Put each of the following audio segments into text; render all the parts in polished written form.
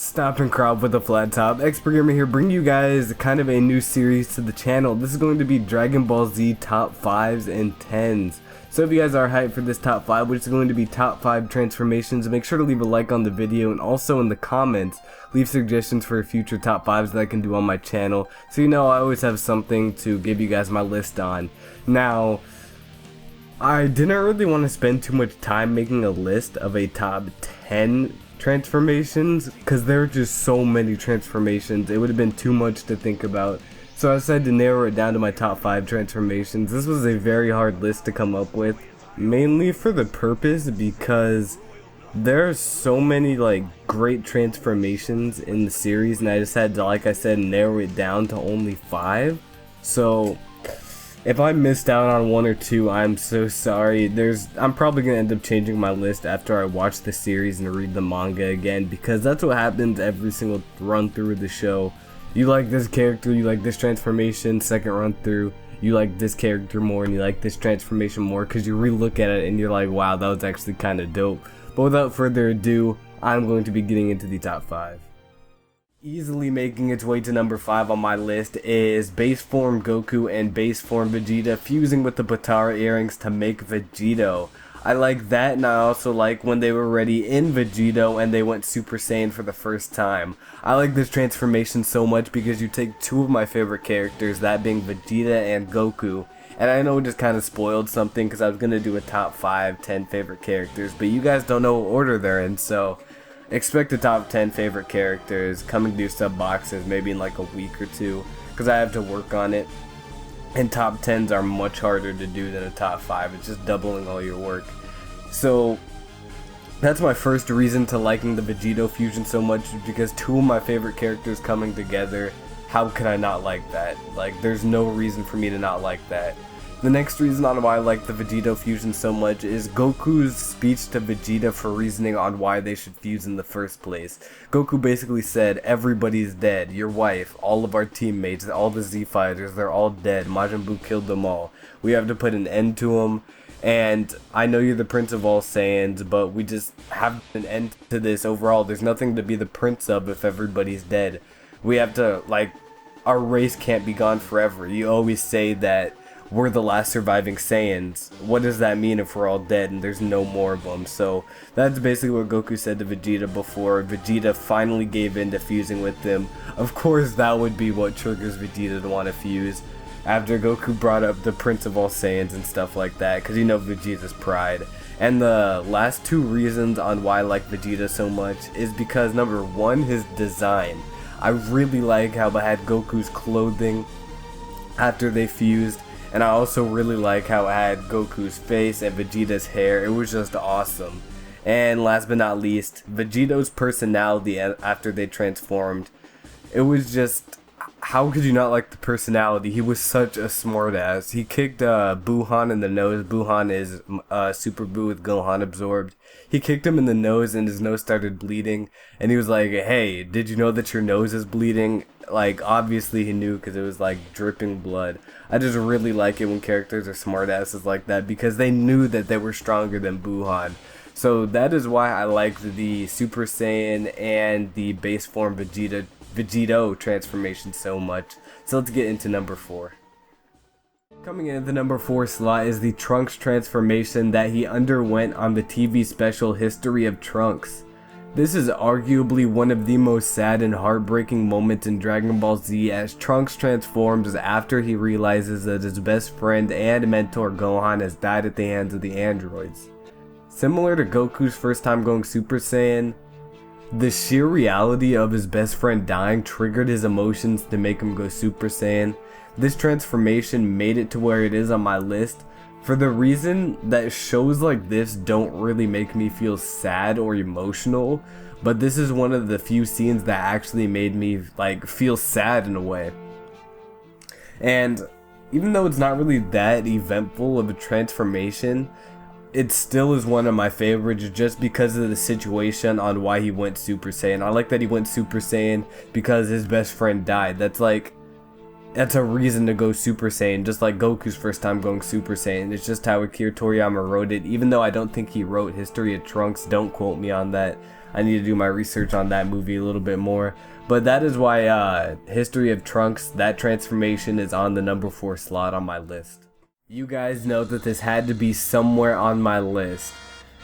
Stop and crop with a flat top. XpertGamer here, bringing you guys kind of a new series to the channel. This is going to be Dragon Ball Z top 5s and 10s. So if you guys are hyped for this top 5, which is going to be top 5 transformations, make sure to leave a like on the video, and also in the comments, leave suggestions for future top 5s that I can do on my channel. So you know I always have something to give you guys my list on. Now, I didn't really want to spend too much time making a list of a top 10 transformations because there are just so many transformations. It would have been too much to think about, so I decided to narrow it down to my top 5 transformations. This was a very hard list to come up with, mainly for the purpose because there are so many great transformations in the series, and I just had to, like I said, narrow it down to only 5. So if I missed out on 1 or 2, I'm so sorry. I'm probably going to end up changing my list after I watch the series and read the manga again, because that's what happens every single run through of the show. You like this character, you like this transformation, second run through, you like this character more and you like this transformation more because you re-look at it and you're like, wow, that was actually kind of dope. But without further ado, I'm going to be getting into the top 5. Easily making its way to number 5 on my list is base form Goku and base form Vegeta fusing with the Potara earrings to make Vegito. I like that, and I also like when they were ready in Vegito and they went Super Saiyan for the first time. I like this transformation so much because you take 2 of my favorite characters, that being Vegeta and Goku. And I know it just kind of spoiled something because I was going to do a top 5, 10 favorite characters, but you guys don't know what order they're in, so expect the top 10 favorite characters coming to sub boxes maybe in like a week or 2, because I have to work on it, and top 10s are much harder to do than a top 5. It's just doubling all your work. So that's my first reason to liking the Vegito fusion so much, because 2 of my favorite characters coming together. How could I not like that? There's no reason for me to not like that. The next reason on why I like the Vegito fusion so much is Goku's speech to Vegeta for reasoning on why they should fuse in the first place. Goku basically said, everybody's dead, your wife, all of our teammates, all the Z fighters, they're all dead, Majin Buu killed them all. We have to put an end to them, and I know you're the Prince of all Saiyans, but we just have an end to this overall. There's nothing to be the prince of if everybody's dead. We have to, our race can't be gone forever. You always say that we're the last surviving Saiyans. What does that mean if we're all dead and there's no more of them? So that's basically what Goku said to Vegeta before Vegeta finally gave in to fusing with them. Of course, that would be what triggers Vegeta to want to fuse, after Goku brought up the Prince of all Saiyans and stuff like that, because you know Vegeta's pride. And the last 2 reasons on why I like Vegeta so much is because, number 1, his design. I really like how they had Goku's clothing after they fused. And I also really like how it had Goku's face and Vegeta's hair. It was just awesome. And last but not least, Vegito's personality after they transformed. It was just, how could you not like the personality? He was such a smartass. He kicked Buhan in the nose. Buhan is Super Buu with Gohan absorbed. He kicked him in the nose and his nose started bleeding. And he was like, hey, did you know that your nose is bleeding? Obviously he knew because it was dripping blood. I just really like it when characters are smartasses like that, because they knew that they were stronger than Buhan. So that is why I like the Super Saiyan and the base form Vegito transformation so much. So let's get into number 4. Coming in at the number 4 slot is the Trunks transformation that he underwent on the TV special History of Trunks. This is arguably one of the most sad and heartbreaking moments in Dragon Ball Z, as Trunks transforms after he realizes that his best friend and mentor Gohan has died at the hands of the androids. Similar to Goku's first time going Super Saiyan, the sheer reality of his best friend dying triggered his emotions to make him go Super Saiyan. This transformation made it to where it is on my list, for the reason that shows like this don't really make me feel sad or emotional, but this is one of the few scenes that actually made me feel sad in a way. And even though it's not really that eventful of a transformation, it still is one of my favorites just because of the situation on why he went Super Saiyan. I like that he went Super Saiyan because his best friend died. That's a reason to go Super Saiyan, just like Goku's first time going Super Saiyan. It's just how Akira Toriyama wrote it, even though I don't think he wrote History of Trunks, don't quote me on that. I need to do my research on that movie a little bit more. But that is why History of Trunks, that transformation is on the number 4 slot on my list. You guys know that this had to be somewhere on my list.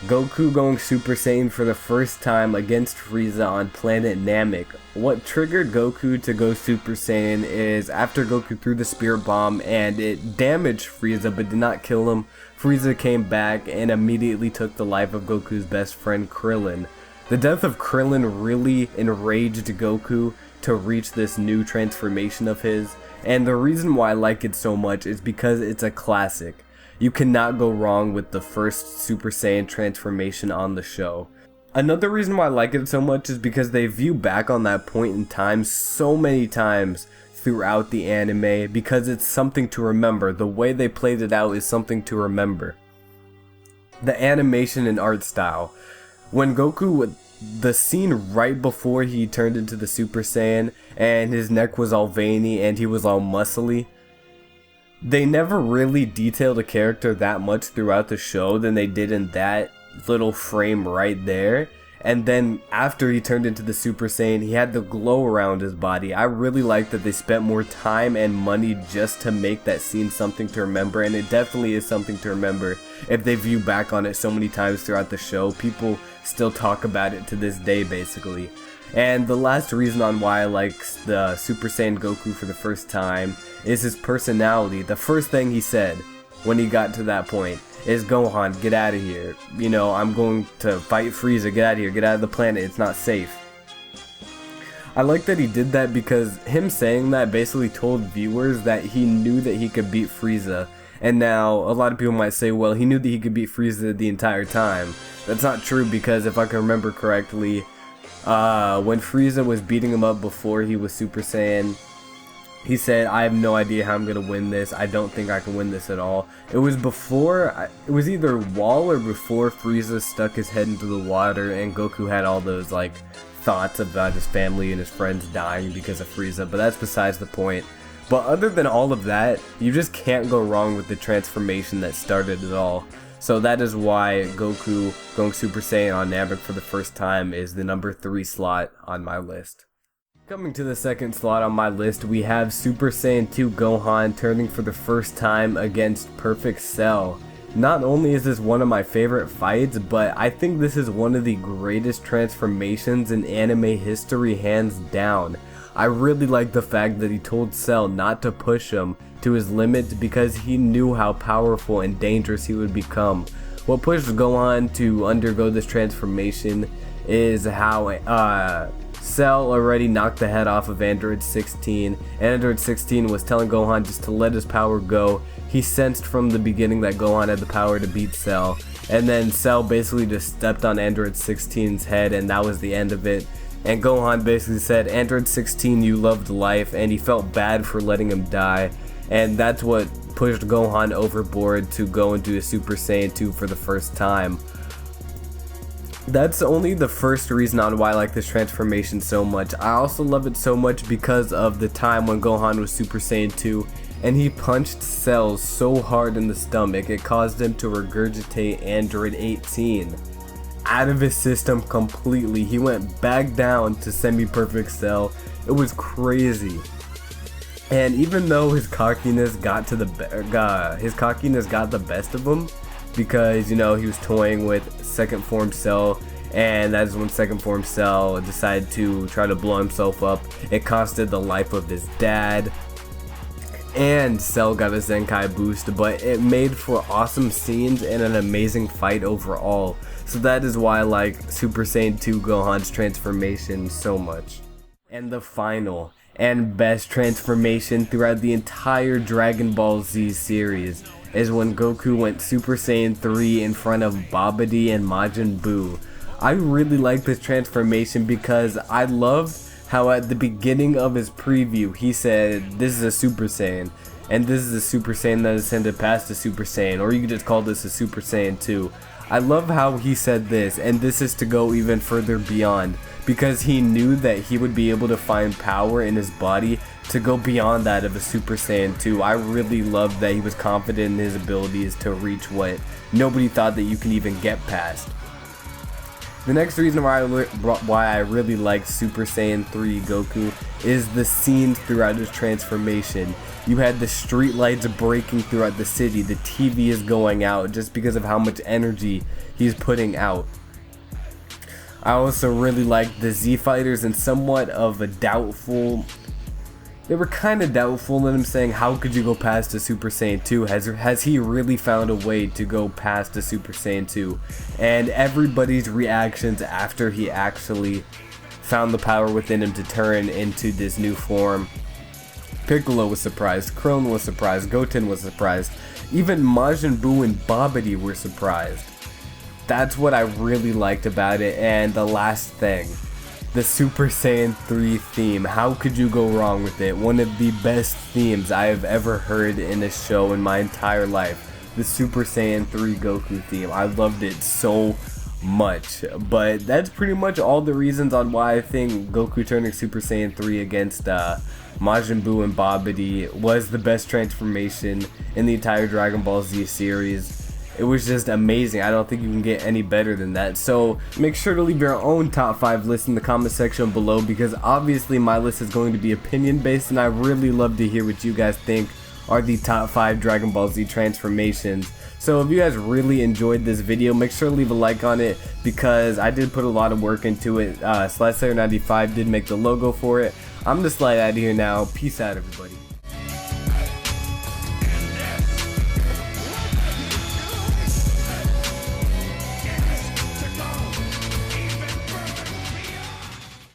Goku going Super Saiyan for the first time against Frieza on planet Namek. What triggered Goku to go Super Saiyan is after Goku threw the Spirit Bomb and it damaged Frieza but did not kill him, Frieza came back and immediately took the life of Goku's best friend Krillin. The death of Krillin really enraged Goku to reach this new transformation of his, and the reason why I like it so much is because it's a classic. You cannot go wrong with the first Super Saiyan transformation on the show. Another reason why I like it so much is because they view back on that point in time so many times throughout the anime because it's something to remember. The way they played it out is something to remember. The animation and art style. When Goku, the scene right before he turned into the Super Saiyan and his neck was all veiny and he was all muscly, they never really detailed a character that much throughout the show than they did in that little frame right there. And then after he turned into the Super Saiyan, he had the glow around his body. I really like that they spent more time and money just to make that scene something to remember, and it definitely is something to remember. If they view back on it so many times throughout the show, people still talk about it to this day basically. And the last reason on why I like the Super Saiyan Goku for the first time is his personality. The first thing he said when he got to that point is, "Gohan, get out of here. You know, I'm going to fight Frieza. Get out of here. Get out of the planet. It's not safe." I like that he did that because him saying that basically told viewers that he knew that he could beat Frieza. And now a lot of people might say, well, he knew that he could beat Frieza the entire time. That's not true because if I can remember correctly, when Frieza was beating him up before he was Super Saiyan, he said, "I have no idea how I'm going to win this. I don't think I can win this at all." It was before, it was either while or before Frieza stuck his head into the water and Goku had all those like thoughts about his family and his friends dying because of Frieza, but that's besides the point. But other than all of that, you just can't go wrong with the transformation that started it all. So that is why Goku going Super Saiyan on Namek for the first time is the number 3 slot on my list. Coming to the second slot on my list, we have Super Saiyan 2 Gohan turning for the first time against Perfect Cell. Not only is this one of my favorite fights, but I think this is one of the greatest transformations in anime history, hands down. I really like the fact that he told Cell not to push him to his limit because he knew how powerful and dangerous he would become. What pushed Gohan to undergo this transformation is how Cell already knocked the head off of Android 16, and Android 16 was telling Gohan just to let his power go. He sensed from the beginning that Gohan had the power to beat Cell, and then Cell basically just stepped on Android 16's head and that was the end of it. And Gohan basically said, "Android 16, you loved life," and he felt bad for letting him die. And that's what pushed Gohan overboard to go into a Super Saiyan 2 for the first time. That's only the first reason on why I like this transformation so much. I also love it so much because of the time when Gohan was Super Saiyan 2 and he punched Cell so hard in the stomach it caused him to regurgitate Android 18 out of his system completely. He went back down to semi-perfect Cell. It was crazy. And even though his cockiness got the best of him, because, you know, he was toying with second form Cell, and that is when second form Cell decided to try to blow himself up. It costed the life of his dad, and Cell got a Zenkai boost, but it made for awesome scenes and an amazing fight overall. So that is why I like Super Saiyan 2 Gohan's transformation so much. And the final and best transformation throughout the entire Dragon Ball Z series is when Goku went Super Saiyan 3 in front of Babidi and Majin Buu. I really like this transformation because I loved how at the beginning of his preview he said, "This is a Super Saiyan, and this is a Super Saiyan that ascended past a Super Saiyan, or you could just call this a Super Saiyan 2. I love how he said this, and this is to go even further beyond, because he knew that he would be able to find power in his body to go beyond that of a Super Saiyan 2. I really loved that he was confident in his abilities to reach what nobody thought that you can even get past. The next reason why I really like Super Saiyan 3 Goku is the scenes throughout his transformation. You had the street lights breaking throughout the city, the TV is going out just because of how much energy he's putting out. I also really like the Z Fighters and somewhat of a doubtful. They were kind of doubtful in him saying, how could you go past a Super Saiyan 2? Has he really found a way to go past a Super Saiyan 2? And everybody's reactions after he actually found the power within him to turn into this new form. Piccolo was surprised, Krillin was surprised, Goten was surprised, even Majin Buu and Babidi were surprised. That's what I really liked about it. And the last thing, the Super Saiyan 3 theme. How could you go wrong with it? One of the best themes I have ever heard in a show in my entire life. The Super Saiyan 3 Goku theme. I loved it so much. But that's pretty much all the reasons on why I think Goku turning Super Saiyan 3 against Majin Buu and Babidi was the best transformation in the entire Dragon Ball Z series. It was just amazing. I don't think you can get any better than that. So make sure to leave your own top 5 list in the comment section below, because obviously my list is going to be opinion based, and I really love to hear what you guys think are the top 5 Dragon Ball Z transformations. So if you guys really enjoyed this video, make sure to leave a like on it, because I did put a lot of work into it. Slayer95 did make the logo for it. I'm just slide out of here now. Peace out, everybody.